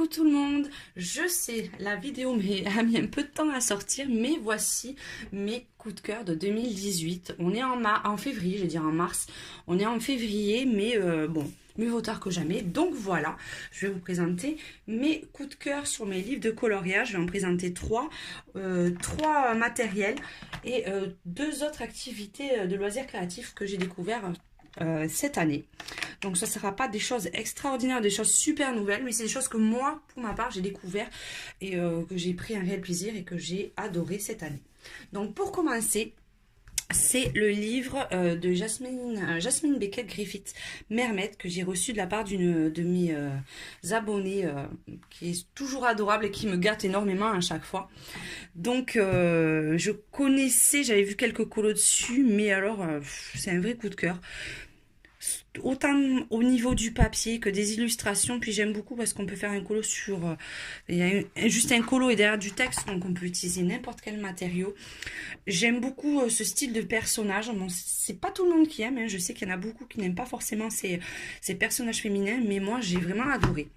Coucou tout le monde, je sais la vidéo a mis un peu de temps à sortir, mais voici mes coups de cœur de 2018. On est en février, je vais dire en mars, on est en février, mais bon, mieux vaut tard que jamais. Donc voilà, je vais vous présenter mes coups de cœur sur mes livres de coloriage. Je vais en présenter trois matériels et deux autres activités de loisirs créatifs que j'ai découvert cette année. Donc ça ne sera pas des choses extraordinaires, des choses super nouvelles, mais c'est des choses que moi, pour ma part, j'ai découvert et que j'ai pris un réel plaisir et que j'ai adoré cette année. Donc pour commencer, c'est le livre de Jasmine Beckett Griffith Mermaid que j'ai reçu de la part d'une de mes abonnés qui est toujours adorable et qui me gâte énormément à chaque fois. Donc je connaissais, j'avais vu quelques colos dessus, mais alors c'est un vrai coup de cœur. Autant au niveau du papier que des illustrations, puis j'aime beaucoup parce qu'on peut faire un colo sur il y a juste un colo et derrière du texte, donc on peut utiliser n'importe quel matériau. J'aime beaucoup ce style de personnage. Bon, c'est pas tout le monde qui aime, hein. Je sais qu'il y en a beaucoup qui n'aiment pas forcément ces personnages féminins, mais moi j'ai vraiment adoré.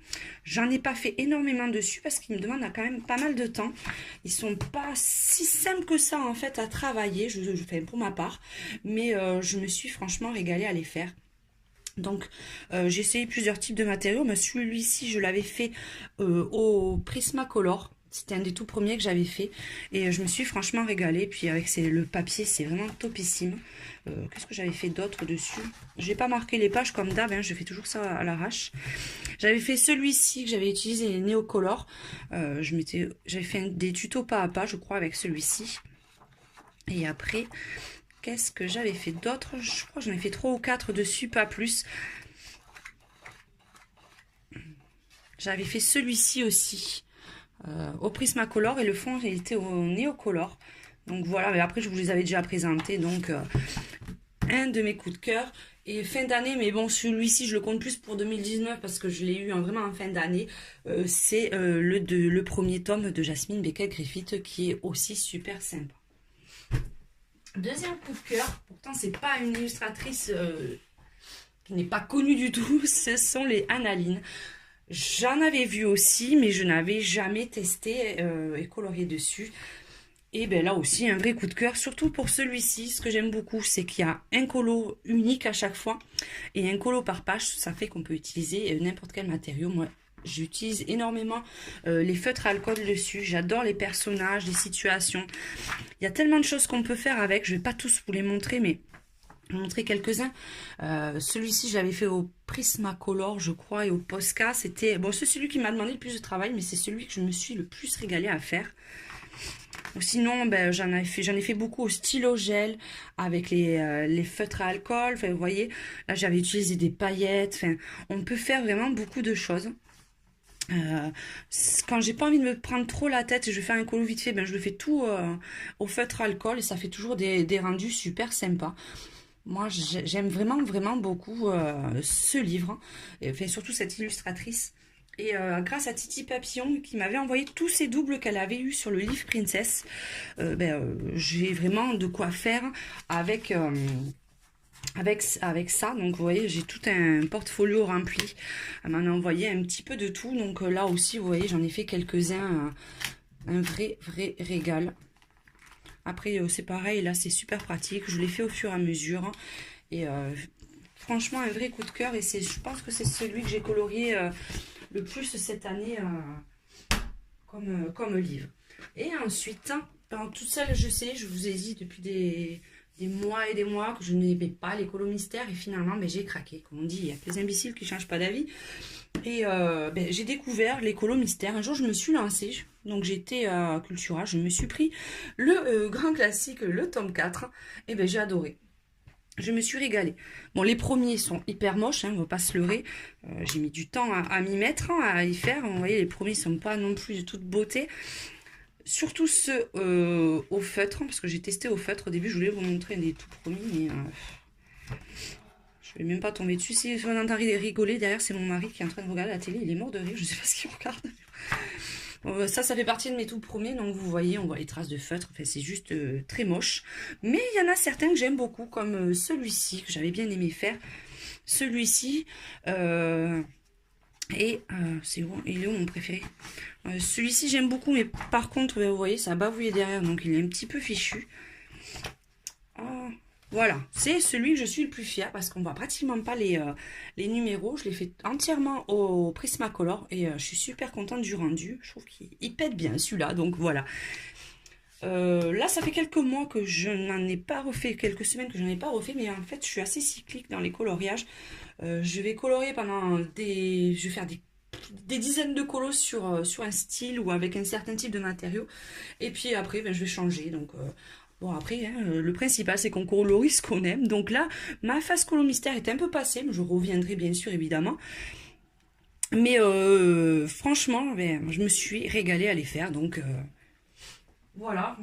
J'en ai pas fait énormément dessus parce qu'ils me demandent quand même pas mal de temps. Ils sont pas si simples que ça en fait à travailler, je fais pour ma part, mais je me suis franchement régalée à les faire. Donc j'ai essayé plusieurs types de matériaux, mais celui-ci je l'avais fait au Prismacolor. C'était un des tout premiers que j'avais fait et je me suis franchement régalée. Puis avec le papier, c'est vraiment topissime. Qu'est-ce que j'avais fait d'autre dessus? J'ai pas marqué les pages comme d'hab, hein, je fais toujours ça à l'arrache. J'avais fait celui-ci que j'avais utilisé, les Neocolor. J'avais fait des tutos pas à pas, je crois, avec celui-ci. Et après, qu'est-ce que j'avais fait d'autre? Je crois que j'en ai fait 3 ou 4 dessus, pas plus. J'avais fait celui-ci aussi au Prismacolor et le fond il était au Neocolor. Donc voilà, mais après je vous les avais déjà présentés. Donc un de mes coups de cœur. Et fin d'année, mais bon, celui-ci je le compte plus pour 2019 parce que je l'ai eu vraiment en fin d'année. C'est le premier tome de Jasmine Beckett Griffith qui est aussi super sympa. Deuxième coup de cœur, pourtant c'est pas une illustratrice qui n'est pas connue du tout, ce sont les Annalines. J'en avais vu aussi, mais je n'avais jamais testé et colorié dessus. Et bien là aussi, un vrai coup de cœur, surtout pour celui-ci. Ce que j'aime beaucoup, c'est qu'il y a un colo unique à chaque fois et un colo par page. Ça fait qu'on peut utiliser n'importe quel matériau. Moi, j'utilise énormément les feutres à alcool dessus. J'adore les personnages, les situations. Il y a tellement de choses qu'on peut faire avec. Je ne vais pas tous vous les montrer, mais je vais montrer quelques-uns. Celui-ci, je l'avais fait au Prismacolor, je crois, et au Posca. C'était bon, c'est celui qui m'a demandé le plus de travail, mais c'est celui que je me suis le plus régalée à faire. Ou sinon, ben, j'en ai fait beaucoup au stylo gel avec les feutres à alcool. Enfin, vous voyez, là, j'avais utilisé des paillettes. Enfin, on peut faire vraiment beaucoup de choses. Quand j'ai pas envie de me prendre trop la tête et je fais un colo vite fait, ben, je le fais tout au feutre à alcool et ça fait toujours des rendus super sympas. Moi, j'aime vraiment, vraiment beaucoup ce livre, et, enfin, surtout cette illustratrice. Et grâce à Titi Papillon qui m'avait envoyé tous ces doubles qu'elle avait eu sur le livre Princess, j'ai vraiment de quoi faire avec, avec ça. Donc vous voyez, j'ai tout un portfolio rempli. Elle m'en a envoyé un petit peu de tout. Donc là aussi, vous voyez, j'en ai fait quelques-uns. Un vrai régal. Après, c'est pareil, là, c'est super pratique. Je l'ai fait au fur et à mesure. Et franchement, un vrai coup de cœur. Et je pense que c'est celui que j'ai colorié le plus cette année comme livre. Et ensuite, toute seule, je sais, je vous ai dit depuis des mois et des mois que je n'aimais pas les colos mystères. Et finalement, ben, j'ai craqué. Comme on dit, il y a que les imbéciles qui ne changent pas d'avis. Et ben, j'ai découvert les colos mystères. Un jour, je me suis lancée. Donc, j'étais à Cultura. Je me suis pris le grand classique, le tome 4. Et ben, j'ai adoré. Je me suis régalée. Bon, les premiers sont hyper moches, hein, on va pas se leurrer. J'ai mis du temps à m'y mettre, hein, à y faire. Vous voyez, les premiers sont pas non plus de toute beauté. Surtout ceux au feutre, parce que j'ai testé au feutre. Au début, je voulais vous montrer les tout premiers, mais je vais même pas tomber dessus. Si on entend rigoler, derrière, c'est mon mari qui est en train de regarder la télé. Il est mort de rire, je sais pas ce qu'il regarde. Ça fait partie de mes tout premiers, donc vous voyez, on voit les traces de feutre, enfin, c'est juste très moche. Mais il y en a certains que j'aime beaucoup, comme celui-ci, que j'avais bien aimé faire. Celui-ci, Et c'est où? Il est où mon préféré? Celui-ci j'aime beaucoup, mais par contre, vous voyez, ça a bavouillé derrière, donc il est un petit peu fichu. Voilà, c'est celui que je suis le plus fière parce qu'on voit pratiquement pas les numéros. Je l'ai fait entièrement au Prismacolor et je suis super contente du rendu. Je trouve qu'il pète bien celui-là, donc voilà. Là, ça fait quelques mois que je n'en ai pas refait, quelques semaines que je n'en ai pas refait, mais en fait, je suis assez cyclique dans les coloriages. Je vais colorier je vais faire des dizaines de colos sur un style ou avec un certain type de matériau. Et puis après, ben, je vais changer. Donc, bon, après, hein, le principal, c'est qu'on colorie ce qu'on aime. Donc là, ma phase colo mystère est un peu passée, mais je reviendrai bien sûr, évidemment. Mais franchement, ben, je me suis régalée à les faire. Donc, voilà,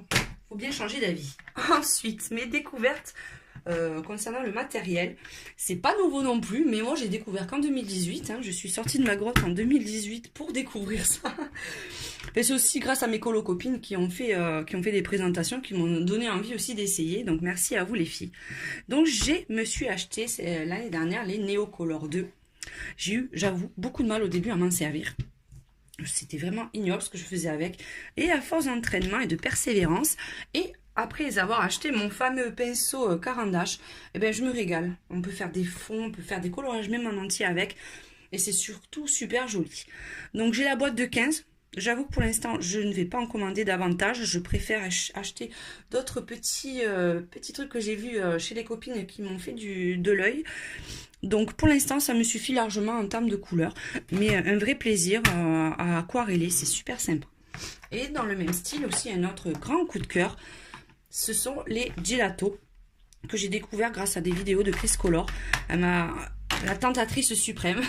faut bien changer d'avis. Ensuite, mes découvertes concernant le matériel. C'est pas nouveau non plus, mais moi j'ai découvert qu'en 2018. Hein, je suis sortie de ma grotte en 2018 pour découvrir ça. Et c'est aussi grâce à mes colo-copines qui ont fait des présentations, qui m'ont donné envie aussi d'essayer. Donc merci à vous les filles. Donc me suis acheté l'année dernière les Neocolor 2. J'ai eu, j'avoue, beaucoup de mal au début à m'en servir. C'était vraiment ignoble ce que je faisais avec. Et à force d'entraînement et de persévérance, et après les avoir acheté mon fameux pinceau Caran d'Ache, eh ben, je me régale. On peut faire des fonds, on peut faire des colorages même en entier avec. Et c'est surtout super joli. Donc j'ai la boîte de 15. J'avoue que pour l'instant, je ne vais pas en commander davantage. Je préfère acheter d'autres petits trucs que j'ai vus chez les copines qui m'ont fait de l'œil. Donc pour l'instant, ça me suffit largement en termes de couleurs. Mais un vrai plaisir à aquareller, c'est super sympa. Et dans le même style aussi, un autre grand coup de cœur, ce sont les Gelato que j'ai découvert grâce à des vidéos de Chris Color. La tentatrice suprême.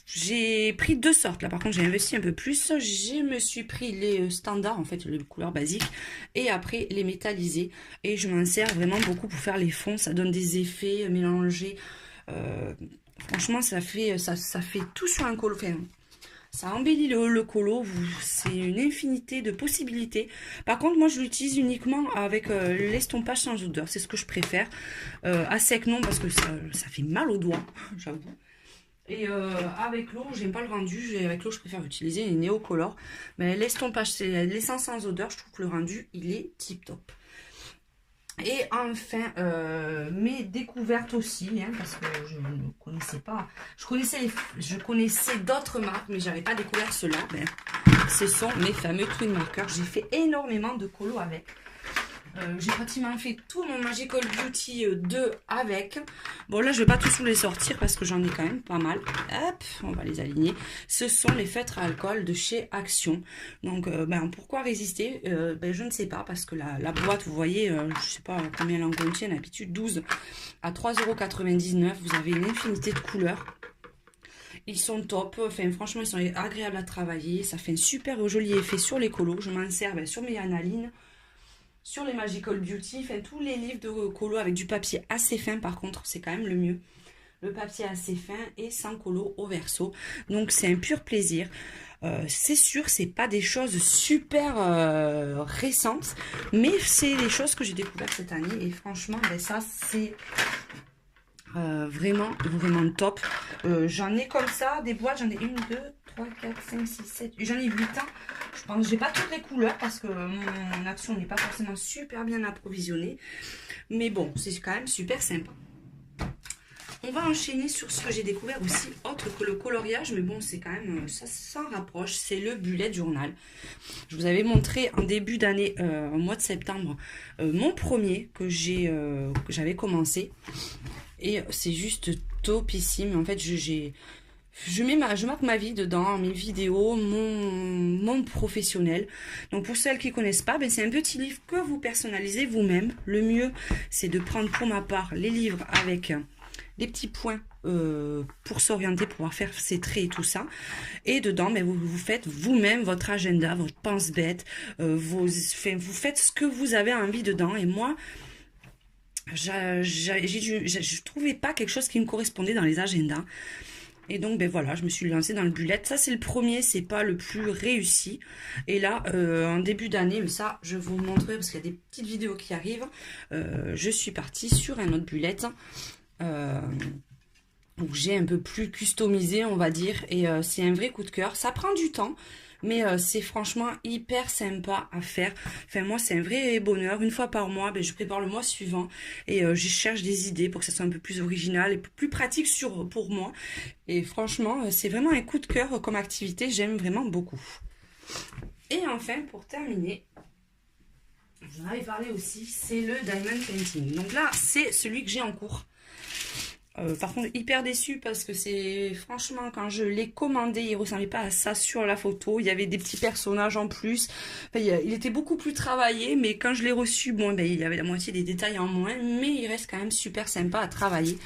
J'ai pris deux sortes là, par contre j'ai investi un peu plus. Je me suis pris les standards, en fait les couleurs basiques, et après les métallisés, et je m'en sers vraiment beaucoup pour faire les fonds. Ça donne des effets mélangés, franchement ça fait tout sur un colo. Enfin, ça embellit le colo, c'est une infinité de possibilités. Par contre, moi, je l'utilise uniquement avec l'estompage sans odeur. C'est ce que je préfère. À sec, non, parce que ça fait mal aux doigts, j'avoue. Et avec l'eau, j'aime pas le rendu. Avec l'eau, je préfère utiliser les Neocolor. Mais l'estompage, c'est l'essence sans odeur. Je trouve que le rendu, il est tip top. Et enfin, mes découvertes aussi, hein, parce que je ne connaissais pas. Je connaissais d'autres marques, mais j'avais pas découvert cela. Ben, ce sont mes fameux Twin Markers. J'ai fait énormément de colos avec. J'ai pratiquement fait tout mon Magical Beauty 2 avec. Bon, là, je vais pas tous vous les sortir parce que j'en ai quand même pas mal. Hop, on va les aligner. Ce sont les feutres à alcool de chez Action. Donc, ben, pourquoi résister? Ben, je ne sais pas, parce que la boîte, vous voyez, je sais pas combien elle en contient, d'habitude 12 à 3,99 €. Vous avez une infinité de couleurs. Ils sont top, enfin franchement ils sont agréables à travailler, ça fait un super joli effet sur les colos. Je m'en sers ben, sur mes analines, sur les Magical Beauty, enfin tous les livres de colo avec du papier assez fin, par contre c'est quand même le mieux. Le papier assez fin et sans colo au verso. Donc c'est un pur plaisir. C'est sûr, c'est pas des choses super récentes, mais c'est les choses que j'ai découvertes cette année. Et franchement, ben ça c'est vraiment, vraiment top. J'en ai comme ça, des boîtes, j'en ai 1, 2, 3, 4, 5, 6, 7, j'en ai 8 ans. Je pense que j'ai pas toutes les couleurs parce que mon Action n'est pas forcément super bien approvisionnée. Mais bon, c'est quand même super sympa. On va enchaîner sur ce que j'ai découvert aussi, autre que le coloriage, mais bon, c'est quand même, ça s'en rapproche, c'est le bullet journal. Je vous avais montré en début d'année, au mois de septembre, mon premier que j'avais commencé. Et c'est juste topissime. En fait, je marque ma vie dedans, mes vidéos, mon professionnel. Donc pour celles qui ne connaissent pas, ben c'est un petit livre que vous personnalisez vous-même. Le mieux, c'est de prendre pour ma part les livres avec des petits points pour s'orienter, pour pouvoir faire ses traits et tout ça. Et dedans, ben, vous faites vous-même votre agenda, votre pense-bête. Vous faites ce que vous avez envie dedans. Et moi, je trouvais pas quelque chose qui me correspondait dans les agendas. Et donc, ben voilà, je me suis lancée dans le bullet. Ça, c'est le premier, c'est pas le plus réussi. Et là, en début d'année, mais ça, je vous montrerai parce qu'il y a des petites vidéos qui arrivent. Je suis partie sur un autre bullet. où j'ai un peu plus customisé, on va dire, et c'est un vrai coup de cœur. Ça prend du temps, mais c'est franchement hyper sympa à faire. Enfin, moi, c'est un vrai bonheur. Une fois par mois, ben, je prépare le mois suivant et je cherche des idées pour que ça soit un peu plus original et plus pratique pour moi. Et franchement, c'est vraiment un coup de cœur comme activité. J'aime vraiment beaucoup. Et enfin, pour terminer, j'en avais parlé aussi, c'est le Diamond Painting. Donc là, c'est celui que j'ai en cours. Par contre, hyper déçue parce que c'est franchement, quand je l'ai commandé, il ressemblait pas à ça sur la photo. Il y avait des petits personnages en plus. Enfin, il était beaucoup plus travaillé, mais quand je l'ai reçu, bon, ben, il y avait la moitié des détails en moins, mais il reste quand même super sympa à travailler.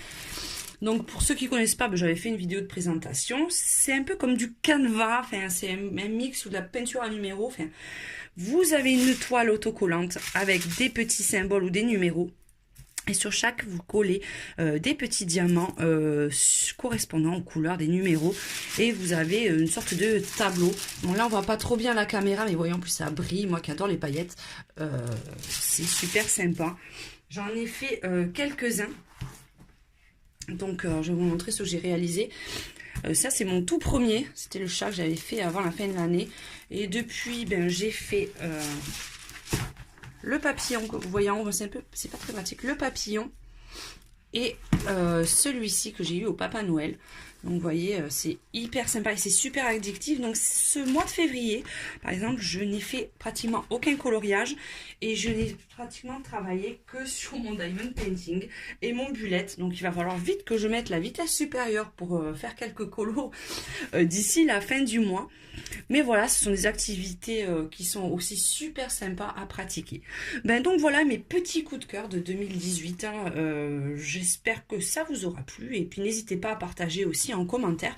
Donc pour ceux qui connaissent pas, ben, j'avais fait une vidéo de présentation. C'est un peu comme du canevas, enfin, c'est un mix ou de la peinture à numéros. Enfin, vous avez une toile autocollante avec des petits symboles ou des numéros. Et sur chaque, vous collez des petits diamants correspondant aux couleurs des numéros. Et vous avez une sorte de tableau. Bon, là, on voit pas trop bien la caméra, mais voyons, en plus, ça brille. Moi qui adore les paillettes, c'est super sympa. J'en ai fait quelques-uns. Donc, je vais vous montrer ce que j'ai réalisé. Ça, c'est mon tout premier. C'était le chat que j'avais fait avant la fin de l'année. Et depuis, ben, j'ai fait... le papillon, que vous voyez en haut, c'est pas très pratique. Le papillon et celui-ci que j'ai eu au Papa Noël. Donc vous voyez, c'est hyper sympa et c'est super addictif. Donc ce mois de février, par exemple, je n'ai fait pratiquement aucun coloriage et je n'ai pratiquement travaillé que sur mon Diamond Painting et mon bullet. Donc il va falloir vite que je mette la vitesse supérieure pour faire quelques colos d'ici la fin du mois. Mais voilà, ce sont des activités qui sont aussi super sympas à pratiquer. Ben donc voilà mes petits coups de cœur de 2018. J'espère que ça vous aura plu. Et puis n'hésitez pas à partager aussi en commentaire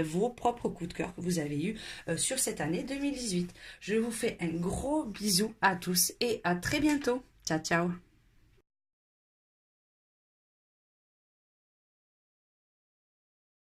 vos propres coups de cœur que vous avez eus sur cette année 2018. Je vous fais un gros bisou à tous et à très bientôt. Ciao, ciao.